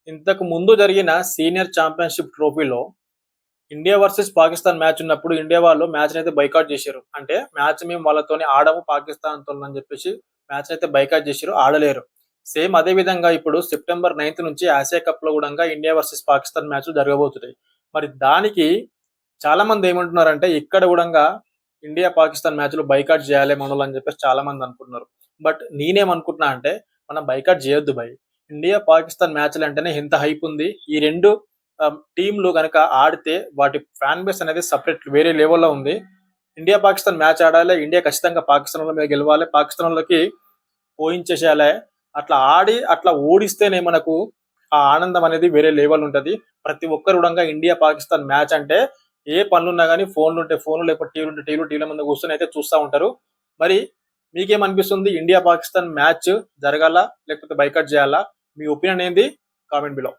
ఇంతకు ముందు జరిగిన సీనియర్ ఛాంపియన్‌షిప్ ట్రోఫీలో ఇండియా వర్సెస్ పాకిస్తాన్ మ్యాచ్ ఉన్నప్పుడు ఇండియా వాళ్ళు మ్యాచ్‌నైతే బైకాట్ జేషిర్రు. అంటే మ్యాచ్ మేము వాళ్ళతోని ఆడము పాకిస్తాన్‌తోని జెప్పేసి మ్యాచ్‌నైతే బైకాట్ జేషిర్రు. ఆడలేరు. సేమ్ అదే విధంగా ఇప్పుడు సెప్టెంబర్ 9 నుంచి ఆసియా కప్‌లో గూడంగా ఇండియా వర్సెస్ పాకిస్తాన్ మ్యాచ్‌లు జరగబోతున్నాయి. మరి దానికి చాలా మంది ఏమంటున్నారంటే ఇక్కడ గూడంగా ఇండియా పాకిస్తాన్ మ్యాచ్‌లు బైకాట్ జేయాలి మనోళ్ళని జెప్పేసి చాలా మంది అనుకుంటున్నారు. బట్ నేనేమనుకుంటున్నా అంటే మనం బైకాట్ జేయొద్దు భయ్. ఇండియా పాకిస్తాన్ మ్యాచ్‌లంటేనే ఇంత హైప్ ఉంది. ఈ 2 టీమ్‌లు గనక ఆడితే వాటి ఫ్యాన్ బేస్ అనేది సెపరేట్ వేరే లెవెల్‌లో ఉంది. ఇండియా పాకిస్తాన్ మ్యాచ్ ఆడాలి. ఇండియా ఖచ్చితంగా పాకిస్తానోళ్ళ మీద గెలవాలి. పాకిస్తానోళ్ళకి పోయించేసేయాలి. అట్లా ఆడి అట్లా ఓడిస్తేనే మనకు ఆ ఆనందం అనేది వేరే లెవెల్ ఉంటది. ప్రతి ఒక్కరు గూడంగా ఇండియా పాకిస్తాన్ మ్యాచ్ అంటే ఏ పనులున్నా గాని ఫోన్లుంటే ఫోన్లు లేకపోతే టీవీలుంటే టీవీల ముందు కూర్చొని అయితే చూస్తా ఉంటారు. మరి మీకేమనిపిస్తుంది? ఇండియా పాకిస్తాన్ మ్యాచ్ జరగాలా? లేకపోతే బైకాట్ జేయాలా? మీ ఒపీనియన్ ఏంది? Comment below.